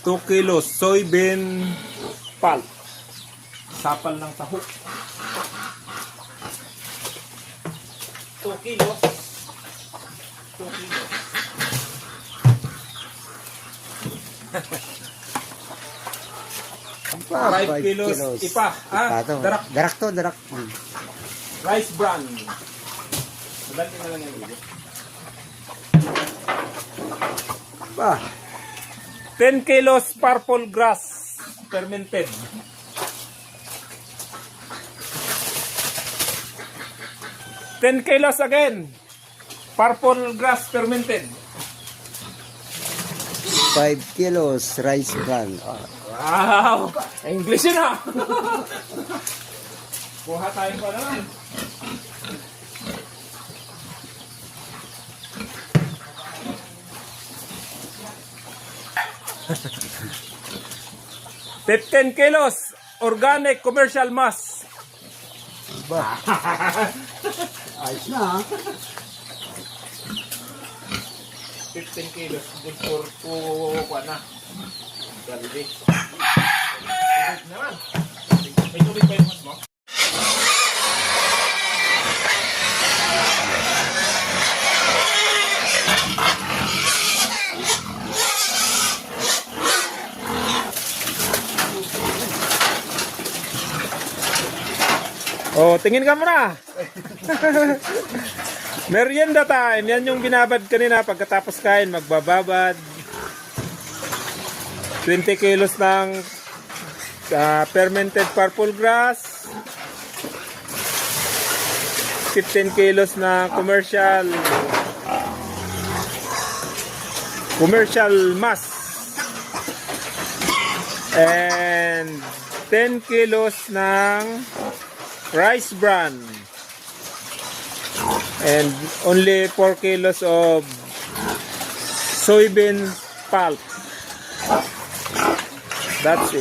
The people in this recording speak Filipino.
2 kilos soybean pulp. Sapal ng taho. 2 kilos. 2 kilos. 5 kilos. Ipa. Darak to. Rice bran. Madali na lang yung video. 10 kilos purple grass fermented. 10 kilos again. Purple grass fermented. 5 kilos rice bran. Wow! English yun ah! Kuha tayo pa naman. $15 kilos organic commercial mass. Ayos na. 15 kilos good for kuha na. Galbi. Naman. May tubig pa yung mas mo? Oh, tingin ka muna. Merienda time. Yan yung binabad kanina pagkatapos kain, magbababad. 20 kilos ng fermented purple grass. 15 kilos na commercial mass. And 10 kilos ng rice bran. And only 4 kilos of soybean pulp. That's it.